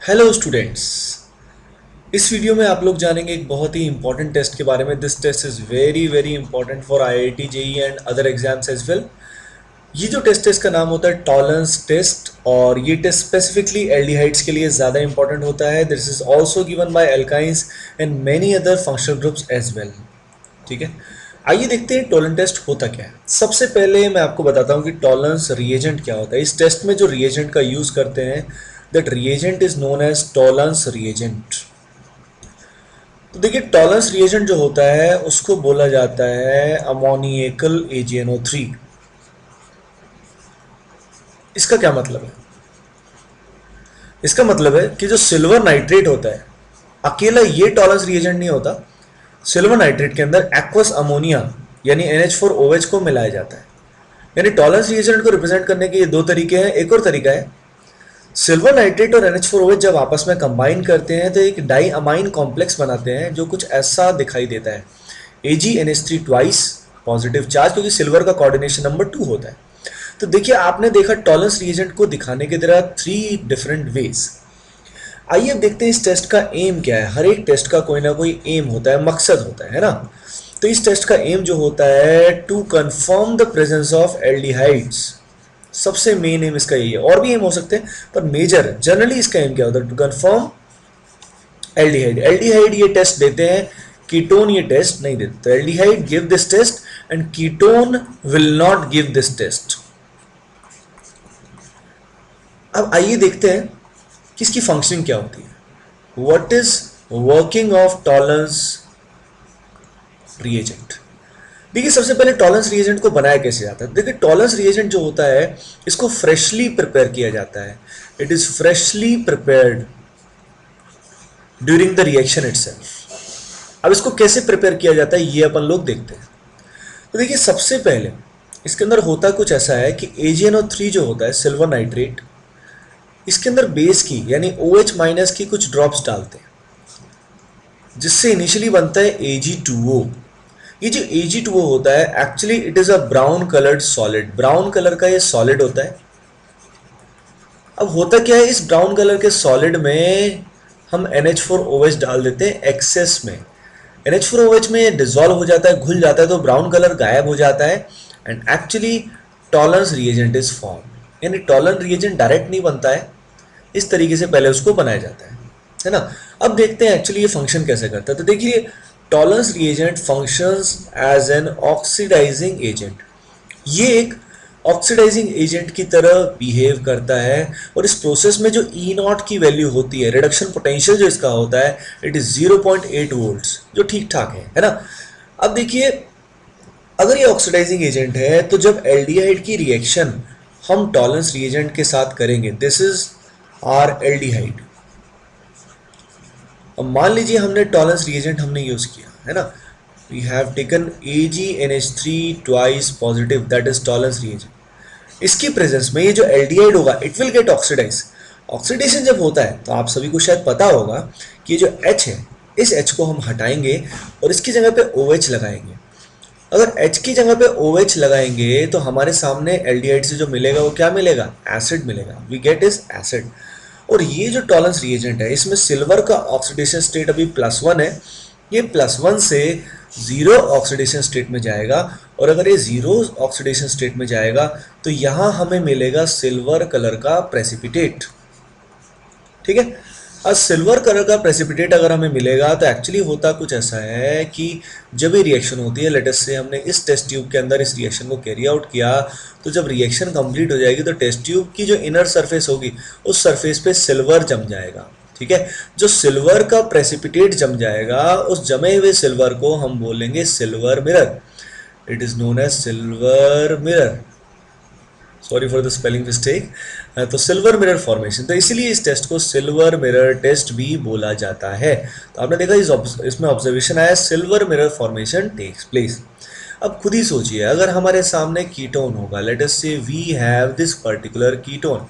Hello students. इस video में आप लोग जानेंगे एक बहुत ही इंपॉर्टेंट टेस्ट के बारे में। This test is very very important for IIT JEE and other exams as well. ये जो टेस्ट है इसका नाम होता है टॉलरेंस टेस्ट, और ये टेस्ट स्पेसिफिकली एल्डिहाइड्स के लिए ज़्यादा इंपॉर्टेंट होता है। This is also given by alkynes and many other functional groups as well. ठीक है, आइए देखते हैं टॉलरेंस टेस्ट होता क्या है। सबसे पहले मैं आपको बताता हूँ कि टॉलरेंस रिएजेंट क्या होता है। इस टेस्ट में जो रिएजेंट का यूज़ करते हैं, that reagent is known as tolerance reagent. तो देखिए, टॉलरेंस रिएजेंट जो होता है उसको बोला जाता है अमोनिएकल AgNO3। इसका क्या मतलब है? इसका मतलब है कि जो सिल्वर नाइट्रेट होता है, अकेला ये टॉलरेंस रिएजेंट नहीं होता। सिल्वर नाइट्रेट के अंदर एक्वस अमोनिया यानी NH4OH को मिलाया जाता है। यानी टॉलरेंस रिएजेंट को रिप्रेजेंट करने के ये दो तरीके हैं। एक और तरीका है, सिल्वर नाइट्रेट और NH4OH जब आपस में कंबाइन करते हैं तो एक डाई अमाइन कॉम्प्लेक्स बनाते हैं जो कुछ ऐसा दिखाई देता है। AgNH3 ट्वाइस पॉजिटिव चार्ज, क्योंकि सिल्वर का कोऑर्डिनेशन नंबर 2 होता है। तो देखिए, आपने देखा टॉलरेंस रिएजेंट को दिखाने के तरह 3 डिफरेंट वेज। आइए अब देखते हैं इस टेस्ट का एम क्या है। हर एक टेस्ट का कोई ना कोई एम होता है, मकसद होता है ना। तो इस टेस्ट का एम जो होता है, to confirm the presence of aldehydes. सबसे मेन एम इसका यही है, और भी एम हो सकते हैं पर मेजर जनरली इसका एम क्या होता है, टू कंफर्म एल्डिहाइड। एल्डिहाइड ये टेस्ट देते हैं, कीटोन ये टेस्ट नहीं देते। तो aldehyde give this test and ketone will not give this test. अब आइए देखते हैं कि इसकी फंक्शनिंग क्या होती है। What is working of tolerance reagent. देखिए, सबसे पहले टॉलरेंस रिएजेंट को बनाया कैसे जाता है। देखिए, टॉलरेंस रिएजेंट जो होता है इसको फ्रेशली प्रिपेयर किया जाता है। It is freshly prepared during the reaction itself. अब इसको कैसे प्रिपेयर किया जाता है ये अपन लोग देखते हैं। तो देखिए, सबसे पहले इसके अंदर होता कुछ ऐसा है कि AgNO3 जो होता है सिल्वर नाइट्रेट, इसके अंदर बेस की यानी OH माइनस की कुछ ड्रॉप्स डालते हैं, जिससे इनिशियली बनता है Ag2O। ये जो Ag2O होता है actually it is a brown coloured solid. Brown colour का ये सॉलिड होता है। अब होता क्या है, इस ब्राउन कलर के सॉलिड में हम NH4OH डाल देते हैं एक्सेस में। NH4OH में डिजॉल्व हो जाता है, घुल जाता है, तो ब्राउन कलर गायब हो जाता है and actually tolerance reagent is form. यानी टॉलरेंस रिएजेंट डायरेक्ट नहीं बनता है, इस तरीके से पहले उसको बनाया जाता है ना। अब देखते हैं एक्चुअली ये फंक्शन कैसे करता है। तो देखिए, tolerance reagent functions as an oxidizing agent. ये एक ऑक्सीडाइजिंग एजेंट की तरह बिहेव करता है, और इस प्रोसेस में जो E0 की वैल्यू होती है, रिडक्शन पोटेंशियल जो इसका होता है, इट इज 0.8 वोल्ट्स, जो ठीक ठाक है ना। अब देखिए, अगर ये ऑक्सीडाइजिंग एजेंट है तो जब एल्डिहाइड की रिएक्शन हम टॉलरेंस रिएजेंट के साथ करेंगे, दिस इज आर एल्डिहाइड। अब मान लीजिए हमने टॉलरेंस रिएजेंट हमने यूज किया है ना, we have taken AgNH3 twice positive, that is tolerance reagent. इसकी प्रेजेंस में ये जो एल्डिहाइड होगा it will get oxidize. Oxidation जब होता है तो आप सभी को शायद पता होगा कि ये जो H है, इस H को हम हटाएंगे और इसकी जगह पे OH लगाएंगे। अगर H की जगह पे OH लगाएंगे तो हमारे सामने एल्डिहाइड से जो मिलेगा वो क्या मिलेगा, एसिड मिलेगा। We get is acid. और ये जो टॉलरेंस रिएजेंट है इसमें सिल्वर का ऑक्सीडेशन स्टेट अभी +1 है, ये +1 से 0 ऑक्सीडेशन स्टेट में जाएगा। और अगर ये 0 ऑक्सीडेशन स्टेट में जाएगा तो यहाँ हमें मिलेगा सिल्वर कलर का प्रेसिपिटेट। ठीक है, अब सिल्वर कलर का प्रेसिपिटेट अगर हमें मिलेगा तो एक्चुअली होता कुछ ऐसा है कि जब ये रिएक्शन होती है, लेट अस से हमने इस टेस्ट ट्यूब के अंदर इस रिएक्शन को कैरी आउट किया, तो जब रिएक्शन कंप्लीट हो जाएगी तो टेस्ट ट्यूब की जो इनर सरफेस होगी उस सरफेस पे सिल्वर जम जाएगा। ठीक है, जो सिल्वर का प्रेसिपिटेट जम जाएगा, उस जमे हुए सिल्वर को हम बोलेंगे silver mirror. It is known as silver mirror. Sorry for the spelling mistake. तो सिल्वर मिरर फॉर्मेशन, तो इसीलिए इस टेस्ट को सिल्वर मिरर टेस्ट भी बोला जाता है। तो आपने देखा इसमें ऑब्जर्वेशन आया, silver mirror formation takes place. अब खुद ही सोचिए, अगर हमारे सामने कीटोन होगा, let us say we have this particular ketone.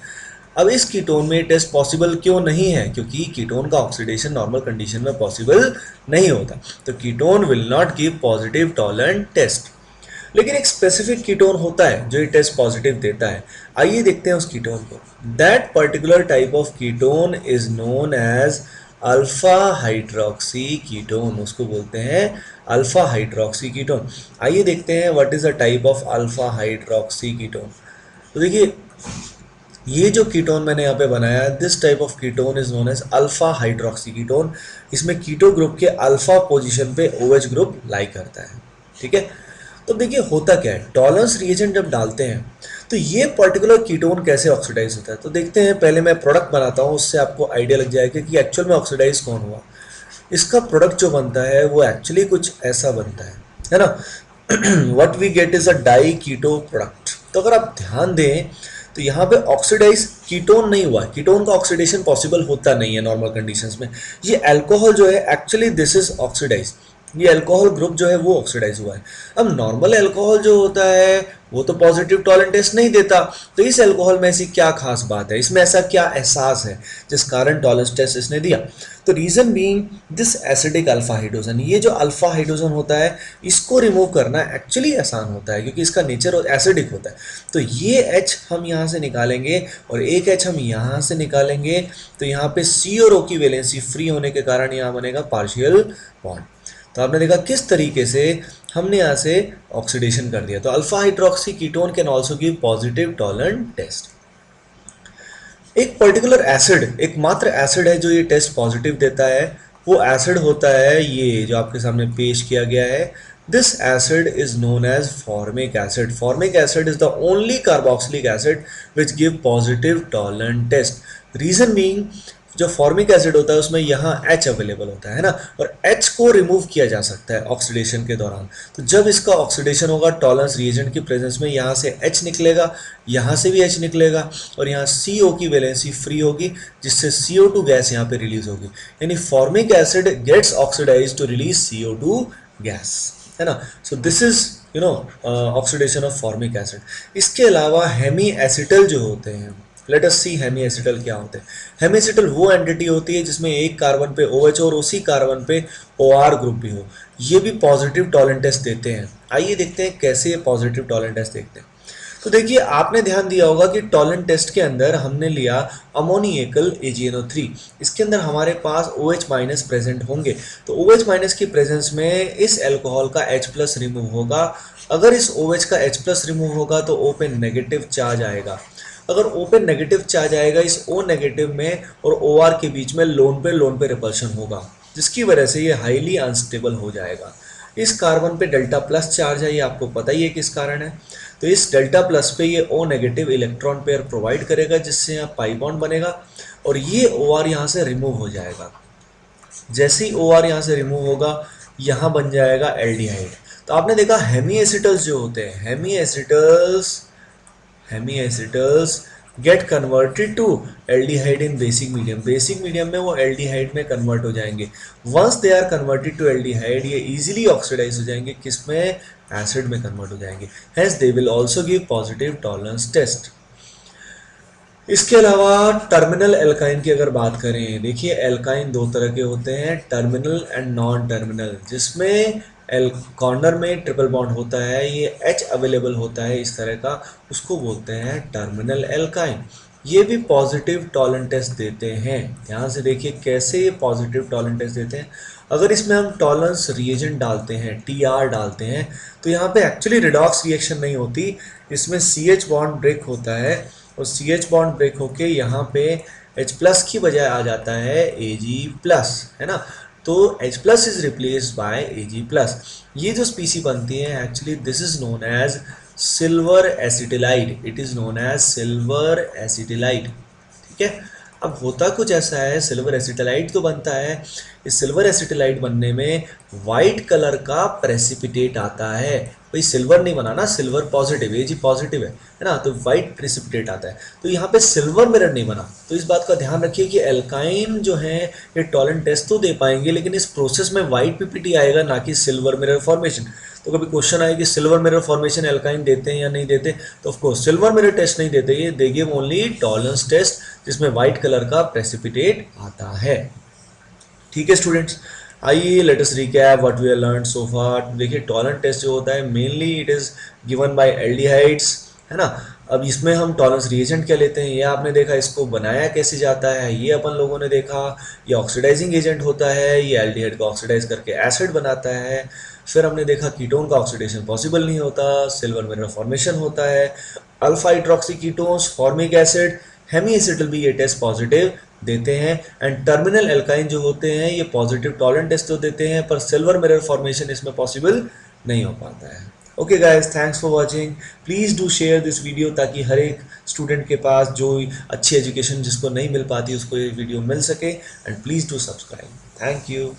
अब इस कीटोन में टेस्ट पॉसिबल क्यों नहीं है, क्योंकि कीटोन का ऑक्सीडेशन नॉर्मल कंडीशन में पॉसिबल नहीं होता। तो ketone will not give positive tolerant test. लेकिन एक स्पेसिफिक कीटोन होता है जो ये टेस्ट पॉजिटिव देता है। आइए देखते हैं उस कीटोन को। That particular type of ketone is known as alpha hydroxy ketone, उसको बोलते हैं अल्फा हाइड्रोक्सी कीटोन। आइए देखते हैं what is the type of alpha hydroxy ketone. तो देखिए, ये जो कीटोन मैंने यहाँ पे बनाया, this type of ketone is known as alpha hydroxy ketone. इसमें कीटो ग्रुप के अल्फा पोजीशन पे OH ग्रुप लाई करता है। ठीक है, तो देखिए होता क्या है, टॉलरेंस रिएजेंट जब डालते हैं तो ये पर्टिकुलर कीटोन कैसे ऑक्सीडाइज होता है। तो देखते हैं, पहले मैं प्रोडक्ट बनाता हूँ, उससे आपको आइडिया लग जाएगा कि एक्चुअल में ऑक्सीडाइज कौन हुआ। इसका प्रोडक्ट जो बनता है वो एक्चुअली कुछ ऐसा बनता है ना। What we get is a di keto product. तो अगर आप ध्यान दें तो यहाँ पे ऑक्सीडाइज कीटोन नहीं हुआ, कीटोन का ऑक्सीडेशन पॉसिबल होता नहीं है नॉर्मल कंडीशंस में। ये अल्कोहल जो है एक्चुअली दिस इज ऑक्सीडाइज, ये अल्कोहल ग्रुप जो है वो ऑक्सीडाइज हुआ है। अब नॉर्मल अल्कोहल जो होता है वो तो पॉजिटिव टॉलरेंट टेस्ट नहीं देता, तो इस अल्कोहल में ऐसी क्या खास बात है, इसमें ऐसा क्या एहसास है जिस कारण टॉलरेंस टेस्ट इसने दिया। तो reason being this acidic alpha hydrogen, ये जो अल्फा हाइड्रोजन होता है इसको रिमूव करना एक्चुअली आसान होता है क्योंकि इसका नेचर एसिडिक होता है। तो ये H हम यहाँ से निकालेंगे और एक H हम यहाँ से निकालेंगे, तो यहाँ पे C और O की वैलेंसी फ्री होने के कारण यहाँ बनेगा पार्शियल बॉन्ड। तो आपने देखा किस तरीके से हमने यहाँ से ऑक्सीडेशन कर दिया। तो alpha hydroxy ketone can also give positive tolerant test. एक पर्टिकुलर एसिड, एक मात्र एसिड है जो ये टेस्ट पॉजिटिव देता है, वो एसिड होता है ये जो आपके सामने पेश किया गया है। This acid is known as formic acid. Formic acid is the only carboxylic acid which give positive tolerant test. Reason being जो फॉर्मिक एसिड होता है उसमें यहाँ H अवेलेबल होता है ना, और H को रिमूव किया जा सकता है ऑक्सीडेशन के दौरान। तो जब इसका ऑक्सीडेशन होगा टॉलरेंस रिएजेंट की प्रेजेंस में, यहाँ से H निकलेगा, यहाँ से भी H निकलेगा और यहाँ CO की वैलेंसी फ्री होगी जिससे CO2 गैस यहाँ पे रिलीज होगी। यानी formic acid gets oxidize to release CO2 gas, है ना। So this is oxidation of formic acid. इसके अलावा हेमी एसिटल जो होते हैं, let us see hemi acetal क्या होते हैं। हेमी एसिटल वो एंटिटी होती है जिसमें एक कार्बन पे OH और उसी कार्बन पे OR ग्रुप भी हो। ये भी पॉजिटिव टॉलरेंट टेस्ट देते हैं। आइए देखते हैं कैसे ये पॉजिटिव टॉलरेंट टेस्ट देखते हैं। तो देखिए, आपने ध्यान दिया होगा कि टॉलरेंट टेस्ट के अंदर हमने लिया अमोनिएकल AgNO3। इसके अंदर हमारे पास OH माइनस प्रेजेंट होंगे, तो OH माइनस की प्रेजेंस में इस अल्कोहल का H प्लस रिमूव होगा। अगर इस OH का H प्लस रिमूव होगा तो O पे नेगेटिव चार्ज आएगा। अगर O पे नेगेटिव चार्ज आएगा, इस O नेगेटिव में और OR के बीच में लोन पे रिपल्शन होगा, जिसकी वजह से ये हाईली अनस्टेबल हो जाएगा। इस कार्बन पे डेल्टा प्लस चार्ज है, ये आपको पता ही है किस कारण है। तो इस डेल्टा प्लस पे ये O negative electron pair provide करेगा जिससे यहाँ पाई बॉन्ड बनेगा और ये OR यहाँ से रिमूव हो जाएगा। जैसे ही OR यहाँ से रिमूव होगा यहाँ बन जाएगा एल्डिहाइड। तो आपने देखा हेमी एसिटल्स जो होते हैं, hemiacetals get converted to aldehyde in basic medium. Basic medium में वो एल्डिहाइड में कन्वर्ट हो जाएंगे। Once they are converted to aldehyde, ये इजीली ऑक्सीडाइज हो जाएंगे, किसमें, एसिड में कन्वर्ट हो जाएंगे। Hence they will also give positive Tollens test. इसके अलावा टर्मिनल एल्काइन की अगर बात करें, देखिए एल्काइन दो तरह के होते हैं, टर्मिनल एंड नॉन टर्मिनल। जिसमें कॉर्नर में ट्रिपल बॉन्ड होता है, ये H अवेलेबल होता है इस तरह का, उसको बोलते हैं टर्मिनल एल्काइन। ये भी पॉजिटिव टॉलरेंट टेस्ट देते हैं। ध्यान से देखिए कैसे ये पॉजिटिव टॉलरेंट टेस्ट देते हैं। अगर इसमें हम टॉलरेंस रिएजेंट डालते हैं, TR डालते हैं, तो यहाँ पे एक्चुअली रिडॉक्स रिएक्शन नहीं होती, इसमें CH बॉन्ड ब्रेक होता है और CH बॉन्ड ब्रेक होके यहाँ पे H प्लस की बजाय आ जाता है Ag प्लस, है ना। तो H plus is replaced by Ag plus. ये जो स्पीसी बनती है actually this is known as silver acetylide, it is known as silver acetylide. ठीक है, अब होता कुछ ऐसा है, सिल्वर एसिटिलाइड तो बनता है, इस सिल्वर एसिटिलाइड बनने में वाइट कलर का प्रेसिपिटेट आता है। भाई सिल्वर नहीं बना ना, सिल्वर पॉजिटिव, Ag पॉजिटिव है ना, तो वाइट प्रेसिपिटेट आता है। तो यहाँ पे सिल्वर मिरर नहीं बना। तो इस बात का ध्यान रखिए कि एल्काइन जो है ये टॉलरेंट टेस्ट तो दे पाएंगे, लेकिन इस प्रोसेस में वाइट पीपीटी आएगा, ना कि सिल्वर मिरर फॉर्मेशन। तो कभी क्वेश्चन आए कि सिल्वर मिरर फॉर्मेशन एल्काइन देते हैं या नहीं देते, तो ऑफकोर्स सिल्वर मिरर टेस्ट नहीं देते, ये they give only Tollens test जिसमें वाइट कलर का प्रेसिपिटेट आता है। ठीक है स्टूडेंट्स, आइए let us recap what we have learned so far. देखिए टॉलरेंस टेस्ट जो होता है mainly it is given by aldehydes, है ना। अब इसमें हम टॉलरेंस रिएजेंट क्या लेते हैं, ये आपने देखा, इसको बनाया कैसे जाता है ये अपन लोगों ने देखा। ये ऑक्सीडाइजिंग एजेंट होता है, ये एल्डिहाइड को ऑक्सीडाइज करके एसिड बनाता है। फिर हमने देखा कीटोन का ऑक्सीडेशन पॉसिबल नहीं होता, सिल्वर मिरर फॉर्मेशन होता है। Alpha hydroxy ketones, formic acid, hemiacetal भी ये टेस्ट पॉजिटिव देते हैं। एंड टर्मिनल एल्काइन जो होते हैं ये पॉजिटिव टॉलरेंट टेस्ट तो देते हैं, पर सिल्वर मिरर फॉर्मेशन इसमें पॉसिबल नहीं हो पाता है। Okay guys, thanks for watching. Please do share this video ताकि हर एक स्टूडेंट के पास जो अच्छी एजुकेशन जिसको नहीं मिल पाती उसको ये वीडियो मिल सके। And please do subscribe. Thank you.